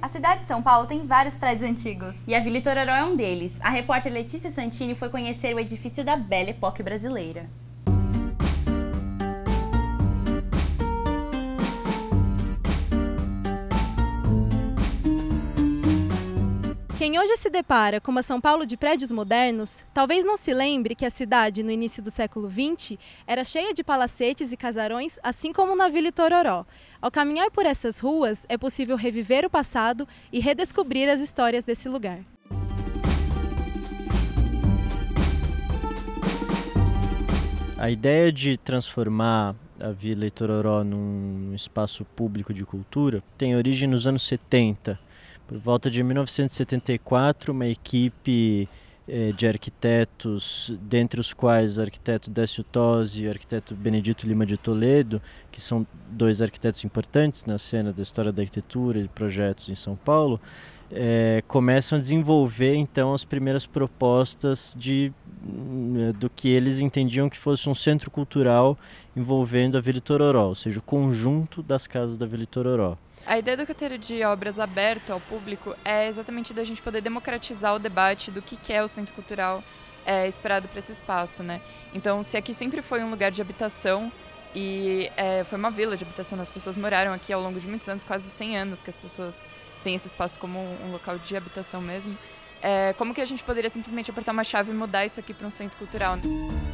A cidade de São Paulo tem vários prédios antigos. E a Vila Itororó é um deles. A repórter Letícia Santini foi conhecer o edifício da Belle Époque brasileira. Quem hoje se depara com uma São Paulo de prédios modernos, talvez não se lembre que a cidade, no início do século XX, era cheia de palacetes e casarões, assim como na Vila Itororó. Ao caminhar por essas ruas, é possível reviver o passado e redescobrir as histórias desse lugar. A ideia de transformar a Vila Itororó num espaço público de cultura tem origem nos anos 70. Por volta de 1974, uma equipe de arquitetos, dentre os quais o arquiteto Décio Tosi e o arquiteto Benedito Lima de Toledo, que são dois arquitetos importantes na cena da história da arquitetura e de projetos em São Paulo, começam a desenvolver então as primeiras propostas do que eles entendiam que fosse um centro cultural envolvendo a Vila Itororó, ou seja, o conjunto das casas da Vila Itororó. A ideia do roteiro de obras aberto ao público é exatamente da gente poder democratizar o debate do que é o centro cultural esperado para esse espaço, né? Então, se aqui sempre foi um lugar de habitação e foi uma vila de habitação, as pessoas moraram aqui ao longo de muitos anos, quase 100 anos que as pessoas têm esse espaço como um local de habitação mesmo. Como que a gente poderia simplesmente apertar uma chave e mudar isso aqui para um centro cultural?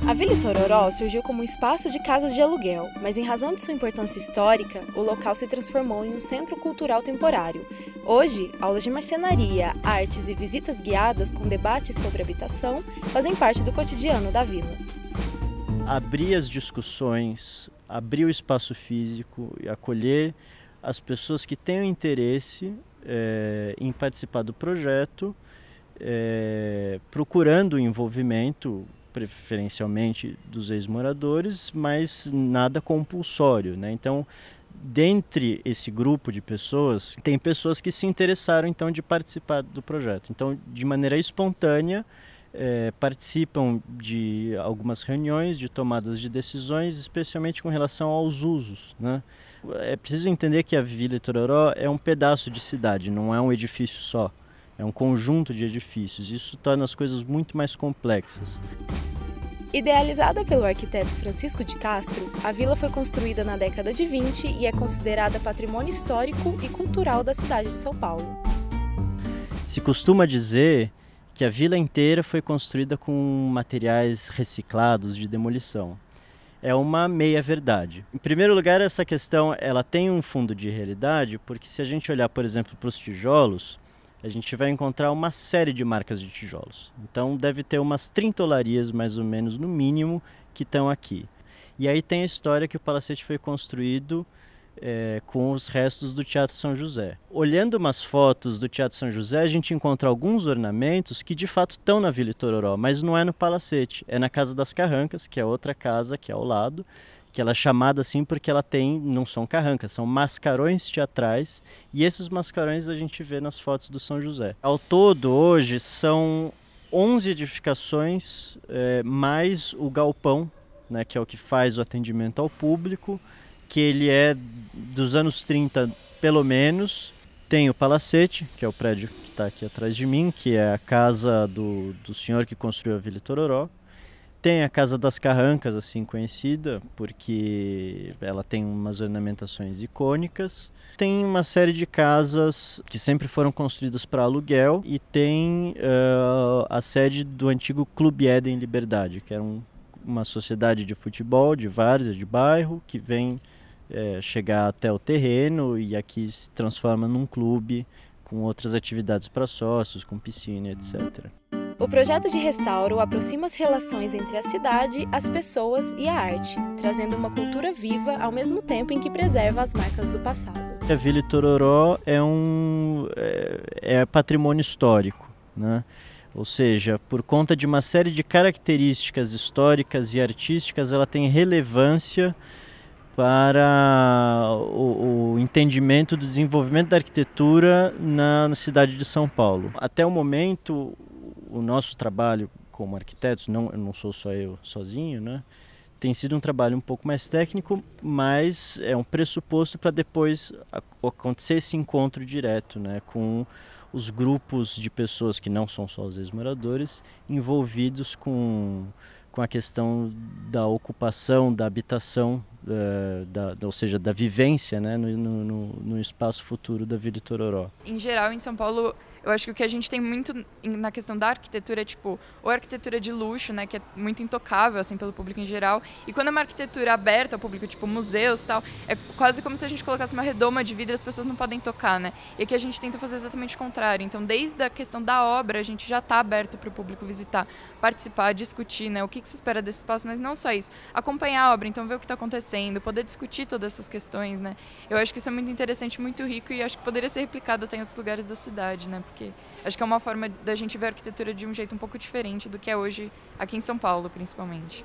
A Vila Itororó surgiu como um espaço de casas de aluguel, mas em razão de sua importância histórica, o local se transformou em um centro cultural temporário. Hoje, aulas de marcenaria, artes e visitas guiadas com debates sobre habitação fazem parte do cotidiano da vila. Abrir as discussões, abrir o espaço físico e acolher as pessoas que tenham interesse em participar do projeto, procurando o envolvimento, preferencialmente dos ex-moradores, mas nada compulsório, né? Então, dentre esse grupo de pessoas, tem pessoas que se interessaram então de participar do projeto. Então, de maneira espontânea, participam de algumas reuniões, de tomadas de decisões, especialmente com relação aos usos, né? É preciso entender que a Vila Itororó é um pedaço de cidade, não é um edifício só. É um conjunto de edifícios. Isso torna as coisas muito mais complexas. Idealizada pelo arquiteto Francisco de Castro, a vila foi construída na década de 20 e é considerada patrimônio histórico e cultural da cidade de São Paulo. Se costuma dizer que a vila inteira foi construída com materiais reciclados de demolição. É uma meia-verdade. Em primeiro lugar, essa questão ela tem um fundo de realidade, porque se a gente olhar, por exemplo, para os tijolos, a gente vai encontrar uma série de marcas de tijolos. Então deve ter umas 30 olarias, mais ou menos, no mínimo, que estão aqui. E aí tem a história que o palacete foi construído com os restos do Teatro São José. Olhando umas fotos do Teatro São José, a gente encontra alguns ornamentos que de fato estão na Vila Itororó, mas não é no palacete, é na Casa das Carrancas, que é outra casa que é ao lado, que ela é chamada assim porque ela não são carrancas, são mascarões teatrais, e esses mascarões a gente vê nas fotos do São José. Ao todo, hoje, são 11 edificações, mais o galpão, né, que é o que faz o atendimento ao público, que ele é dos anos 30 pelo menos. Tem o Palacete, que é o prédio que está aqui atrás de mim, que é a casa do senhor que construiu a Vila Itororó. Tem a Casa das Carrancas, assim conhecida, porque ela tem umas ornamentações icônicas. Tem uma série de casas que sempre foram construídas para aluguel e tem a sede do antigo Clube Éden Liberdade, que era uma sociedade de futebol, de várzea, de bairro, que vem chegar até o terreno e aqui se transforma num clube com outras atividades para sócios, com piscina, etc. O projeto de restauro aproxima as relações entre a cidade, as pessoas e a arte, trazendo uma cultura viva ao mesmo tempo em que preserva as marcas do passado. A Vila Itororó é patrimônio histórico, né? Ou seja, por conta de uma série de características históricas e artísticas, ela tem relevância para o entendimento do desenvolvimento da arquitetura na cidade de São Paulo. Até o momento, o nosso trabalho como arquitetos, eu não sou só eu sozinho, né, tem sido um trabalho um pouco mais técnico, mas é um pressuposto para depois acontecer esse encontro direto, né, com os grupos de pessoas que não são só os ex-moradores envolvidos com a questão da ocupação, da habitação, ou seja, da vivência, né, no espaço futuro da Vila Itororó. Em geral, em São Paulo, eu acho que o que a gente tem muito na questão da arquitetura é, tipo, ou arquitetura de luxo, né, que é muito intocável, assim, pelo público em geral, e quando é uma arquitetura aberta ao público, tipo, museus e tal, é quase como se a gente colocasse uma redoma de vidro e as pessoas não podem tocar, né, e aqui a gente tenta fazer exatamente o contrário. Então, desde a questão da obra, a gente já está aberto para o público visitar, participar, discutir, né, o que se espera desse espaço, mas não só isso, acompanhar a obra, então ver o que está acontecendo, poder discutir todas essas questões, né, eu acho que isso é muito interessante, muito rico, e acho que poderia ser replicado até em outros lugares da cidade, né, porque acho que é uma forma da gente ver a arquitetura de um jeito um pouco diferente do que é hoje aqui em São Paulo, principalmente.